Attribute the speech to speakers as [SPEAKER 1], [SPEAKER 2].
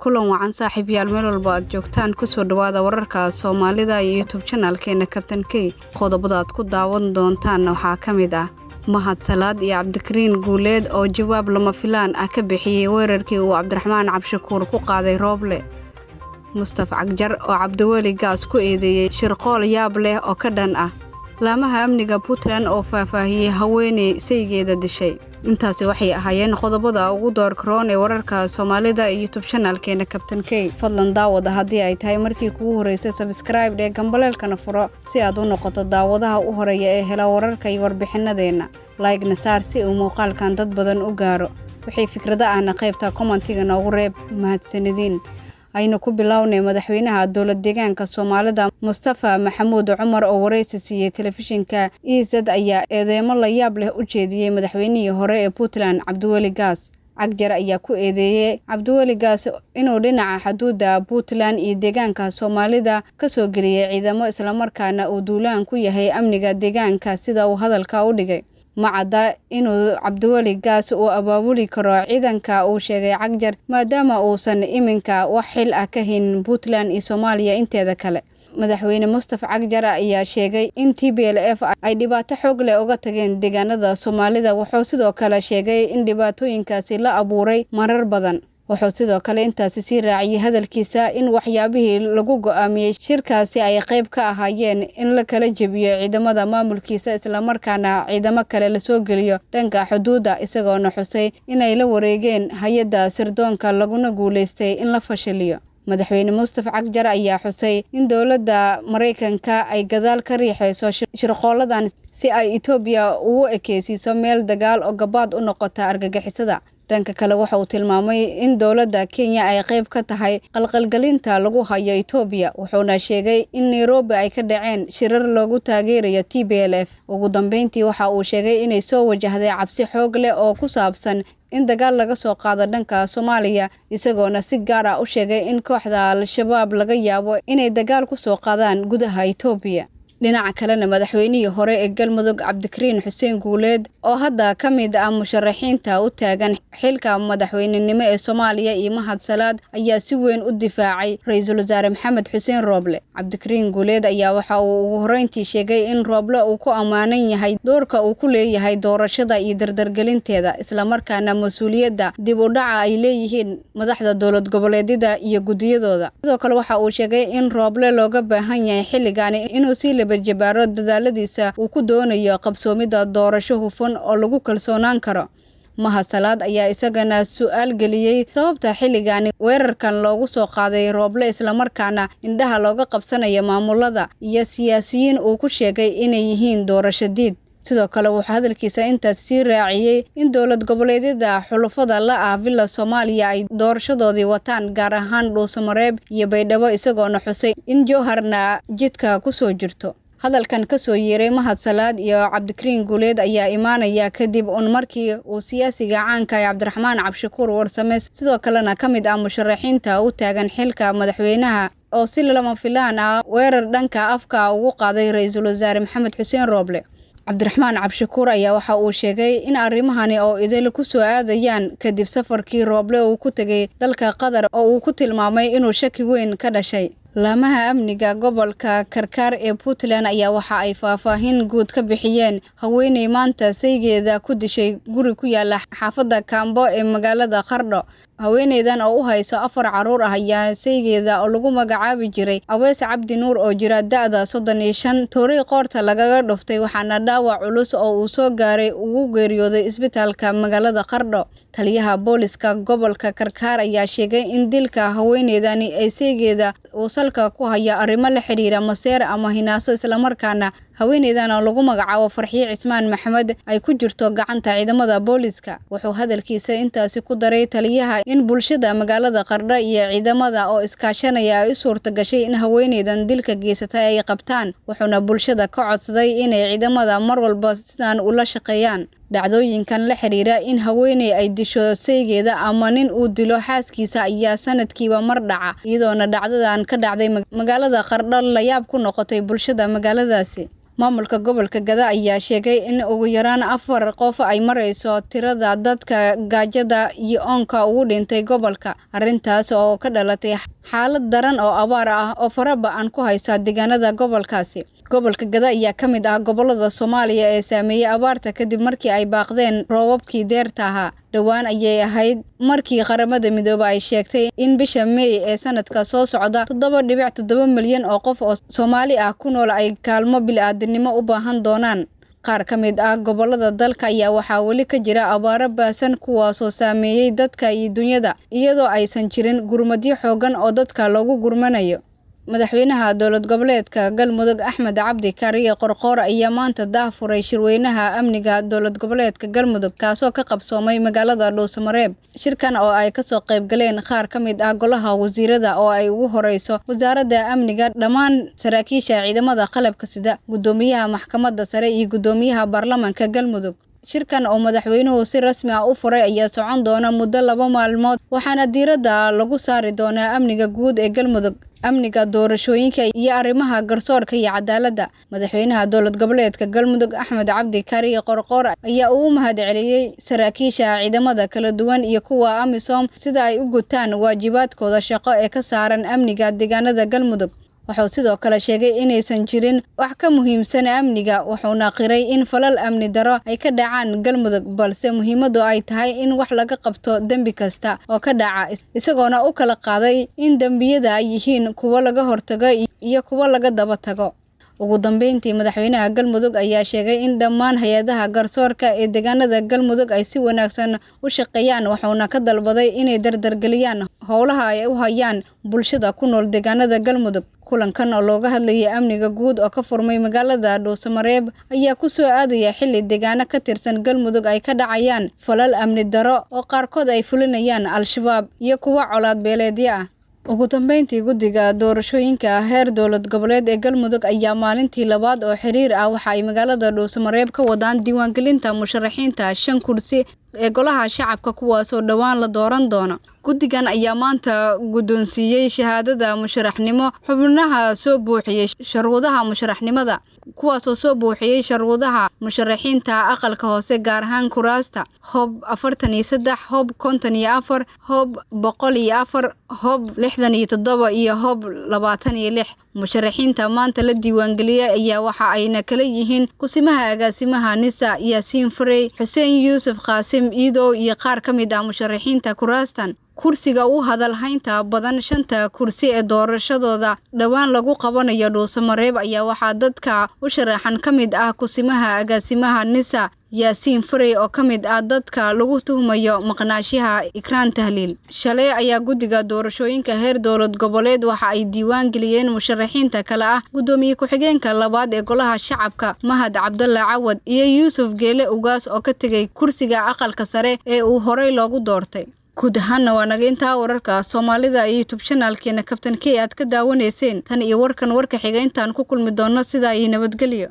[SPEAKER 1] kulan wacan saaxiibayaal meel walba aad joogtaan ku soo dhawaada wararka Soomaalida iyo YouTube channel-keena Captain K qodobada aad ku daawan doontaan waxaa kamid ah Mahad Salaad iyo Cabdikariin Guuleed oo jawaab lama filaan ah ka bixiyay weerarkii uu Cabdiraxmaan Cabshakuur ku qaaday Rooble Mustafa Cagjar oo Cabdiweli Gaas ku eedeeyay shirqool yaab leh oo ka dhan ah laamaha amniga Puntland oo faahfaahiyay haweeney saygeeda dishay intaasi waxay ahaayeen qodobada ugu door karoon ee wararka Soomaalida iyo YouTube channel-keena Captain K fadlan daawada haddii ay tahay markii kugu horeysay subscribe ee gambaleelkana furo si aad u noqoto daawadaha u horeeya ee hela wararka iyo warbixinadeena like-na saar si uu muuqaalkan dad badan u gaaro wixii fikrada ahna qaybta commentiga noogu reeb mahadsanidin aynu ku bilownay madaxweynaha dowlad deegaanka Soomaalida Mustafa Maxamuud Cumar oo wareysi siiyay telefishinka EZ ayaa eedeymo la yaab leh u jeediyay madaxweynihii hore ee Puntland Cabdiweli Gaas Cagjar ayaa ku eedeeyay Cabdiweli Gaas inuu dhinaca xuduudda Puntland iyo deegaanka Soomaalida ka soo geliyay ciidamo isla markaana uu duulaan ku yahay amniga deegaanka sida uu hadalka u dhigay macada inuu Cabdiweli Gaas uu abaabuli karo ciidanka uu sheegay Cagjar maadaama uusan iminka wax xil ah ka hayn Puntland iyo Soomaaliya inteeda kale madaxweyne Mustafa Cagjar ayaa sheegay in TPLF ay dhibaato xoog leh uga tageen deegaanada Soomaalida wuxuu sidoo kale sheegay in dhibaatooyinkaasi la abuuray marar badan wuxuu sidoo kale intaasi sii raaciyay hadalkiisa in waxyaabihii lagu go'aamiyay shirkaasi ay qayb ka ahaayeen in la kala jabiyo ciidamada maamulkiisa isla markaana ciidamo kale la soo geliyo dhanka xuduudda isagoo xusay inay la wareegeen hay'adda sirdoonka laguna guuleystay in la fashiliyo madaxweyne Mustafa Cagjar ayaa xusay in dowladda Mareykanka ay gadaal ka riixayso shirqooladan si ay Itoobiya ugu ekeysiiso meel dagaal oo gabaad u noqota argagixisada dhanka kale waxa uu tilmaamay in dowladda Kenya ay qayb ka tahay qalqalgelinta lagu hayo Itoobiya wuxuuna sheegay in Nairobi ay ka dhaceen shirar loogu taageerayo TPLF ugu dambeyntii waxa uu sheegay inay soo wajahday cabsi xoog leh oo ku saabsan in dagaal laga soo qaado dhanka Soomaaliya isagoona si gaar ah u sheegay in kooxda Al-Shabaab laga yaabo inay dagaal ku soo qaadaan gudaha Itoobiya dhinaca kalena madaxweynihii hore ee Galmudug Cabdikariin Xuseen Guuleed oo hadda ka mid ah musharaxiinta u taagan xilka madaxweynenimo ee Soomaaliya iyo Mahad Salaad ayaa si weyn u difaacay ra'iisul wasaare Maxamed Xuseen Rooble Cabdikariin Guuleed ayaa waxa uu ugu horeyntii sheegay in Rooble uu ku amaanan yahay doorka uu ku leeyahay doorashada iyo dardargelinteeda isla markaana mas'uuliyadda dib u dhaca ay leeyihiin madaxda dowlad goboleedyada iyo gudiyadooda sidoo kale waxa uu sheegay in Rooble looga baahan yahay xilligan inuu si jabaaro dadaaladiisa uu ku doonayo qabsoomida doorasho hufan oo lagu kalsoonaan karo Mahad Salaad ayaa isagana su'aal geliyay sababta xilligan weerarkan loogu soo qaaday Rooble isla markaana indhaha looga qabsanayo maamulada iyo siyaasiyiin uu ku sheegay inay yihiin doorasho diid sidoo kale wuxuu hadalkiisa intaas sii raaciyay in dowlad goboleedyada xulufada la ah Villa Soomaaliya ay doorashadoodii wataan gaar ahaan Dhuusamareeb iyo Baydhabo isagoona xusay in Jowharna jidka ku soo jirto hadalkan ka soo yeeray Mahad Salaad iyo Cabdikariin Guuleed ayaa imaanaya kadib markii uu siyaasiga caanka ah Cabdiraxmaan Cabshakuur Warsame sidoo kalena ka mid ah musharaxiinta u taagan xilka madaxweynaha oo si lama filaan ah weerar dhanka afka ugu qaaday ra'iisul wasaare Maxamed Xuseen Rooble Cabdiraxmaan Cabshakuur ayaa waxa uu sheegay in arrimahani oo idil ku soo aadayaan kadib safarkii Rooble uu ku tagay dalka Qatar oo uu ku tilmaamay inuu shaki weyn ka dhashay laamaha amniga gobolka Karkar ee Puntland ayaa waxa ay faahfaahin guud ka bixiyeen haweeney maanta saygeeda ku dishay guri ku yaala xaafadda Kaambo ee magaalada Qardho haweeneydan oo u hayso 4 caruur ah ayaa saygeeda oo lagu magacaabi jiray Aweys Cabdi Nuur oo jira da'da 35 toori qoorta lagaga dhuftay waxaana dhaawac culus oo uu soo gaaray ugu geeriyooday isbitaalka magaalada Qardho taliyaha booliska gobolka Karkar ayaa sheegay in dilka haweeneydani ay saygeeda uu salka ku haya arrimo la xiriira maseer ama hinaaso isla markaana haweeneydan oo lagu magacaabo Farxiye Cismaan Maxamed ay ku jirto gacanta ciidamada booliska wuxuu hadalkiisa intaasi ku daray taliyaha in bulshada magaalada Qardho iyo ciidamada oo iskaashanaya ay u suurta gashay in haweeneydan dilka geysatay ay qabtaan wuxuuna bulshada ka codsaday inay ciidamada mar walba sidaan ula shaqeeyaan dhacdooyinkan la xiriira in haweeney ay disho saygeeda ama nin uu dilo xaaskiisa ayaa sanadkiiba mar dhaca iyadoona dhacdadan ka dhacday magaalada Qardho la yaab ku noqotay bulshada magaaladaasi maamulka gobolka Gada ayaa sheegay in ugu yaraan 4 qof ay marayso tirada dadka gaajada iyo oonka ugu dhintay gobolka arintaas oo ka dhalatay xaalad daran oo abaar ah oo faraba'an ku haysa deegaanada gobolkaasi. Gobolka Gada ayaa ka mid ah gobolada Soomaaliya ee saameeyay abaarta kadib markii ay baaqdeen roobabkii deerta ahaa. Dhawaan ayay ahayd markii qaramada midoobay ay sheegtay in bisha May ee sanadka soo socda 7.7 milyan oo qof oo Soomaali ah ku nool ay kaalmo bini'aadanimo u baahan doonaan. Qaar ka mid ah gobolada dalka ayaa waxaa weli ka jira abaaro baasan kuwaasoo saameeyay dadka iyo dunyada iyadoo aysan jirin gurmadyo xoogan oo dadka loogu gurmanayo. Madaxweynaha dowlad goboleedka Galmudug Axmed Cabdi Kaariye Qorqoor ayaa maanta daahfuray shirweynaha amniga dowlad goboleedka Galmudug kaasoo ka qabsoomay magaalada Dhuusamareeb. Shirkan oo ay ka soo qayb galeen qaar ka mid ah golaha wasiirada oo ay ugu horeyso wasaaradda amniga, dhammaan saraakiisha ciidamada qalabka sida, gudoomiyaha maxkamadda sare iyo gudoomiyaha baarlamaanka Galmudug. Shirkan oo madaxweynuhu si rasmi ah u furay ayaa socon doona muddo 2 maalmood waxaana diiradda lagu saari doonaa amniga guud ee Galmudug, amniga doorashooyinka iyo arrimaha garsoorka iyo cadaaladda. Madaxweynaha dowlad goboleedka Galmudug Axmed Cabdi Kaariye Qorqoor ayaa u mahadceliyay saraakiisha ciidamada kala duwan iyo kuwa AMISOM sida ay u gutaan waajibaadkooda shaqo ee ka saaran amniga deegaanada Galmudug. Wuxuu sidoo kale sheegay inaysan jirin wax ka muhiimsan amniga, wuxuuna qiray in falal amni daro ay ka dhacaan Galmudug balse muhiimadu ay tahay in wax laga qabto dambi kasta oo ka dhaca, isagoona u kala qaaday in dambiyada ay yihiin kuwa laga hortago iyo kuwa laga daba tago. Ugu dambeyntii madaxweynaha Galmudug ayaa sheegay in dhammaan hay'adaha garsoorka ee deegaanada Galmudug ay si wanaagsan u shaqeeyaan, wuxuuna ka dalbaday inay dardargeliyaan howlaha ay u hayaan bulshada ku nool deegaanada Galmudug. Kulankan oo looga hadlayay amniga guud oo ka furmay magaalada Dhuusamareeb ayaa ku soo aadaya xilli deegaano ka tirsan Galmudug ay ka dhacayaan falal amni daro oo qaarkood ay fulinayaan Al-Shabaab iyo kuwa colaad beeleedyo ah. Ugu dambeyntii guddiga doorashooyinka heer dowlad goboleed ee Galmudug ayaa maalintii labaad oo xiriir ah waxa ay magaalada Dhuusamareeb ka wadaan diiwaangelinta musharaxiinta 5 kursi ee golaha shacabka kuwaas oo dhawaan la dooran doono. Guddigan ayaa maanta guddoonsiiyay shahaadada musharaxnimo xubnaha soo buuxiyay shuruudaha musharaxnimada kuwaas oo soo buuxiyay shuruudaha musharaxiinta aqalka hoose gaar ahaan kuraasta Hob 43, Hob 54, Hob 104, Hob 67 iyo Hob 26. musharaxiinta maanta la diiwaangeliyay ayaa waxa ayna kala yihiin kusimaha agaasimaha Nisa Yaasiin Farey, Xuseen Yuusuf Qaasim Iidow iyo qaar ka mid ah musharaxiinta kuraastan. Kursiga u hadal haynta badan 5 kursi ee doorashadooda dhawaan lagu qabanayo Dhuusamareeb ayaa waxaa dadka u sharaxan ka mid ah kusimaha agaasimaha Nisa Yaasiin Farey oo ka mid ah dadka lagu tuhmayo maqnaashiyaha Ikraan Tahliil. Shalay ayaa guddiga doorashooyinka heer dowlad goboleed waxa ay diiwaan geliyeen musharaxiinta kala ah gudoomiye ku-xigeenka labaad ee golaha shacabka Mahad Cabdulla Cawad iyo Yuusuf Geele Ugaas oo ka tagay kursiga aqalka sare ee uu horey loogu doortay. guud ahaanna waa naga intaa wararka Soomaalida iyo YouTube channelkeena Captain K aad ka daawanayseen tan iyo warka xiga intaan ku kulmi doono sida ay nabadgelyo.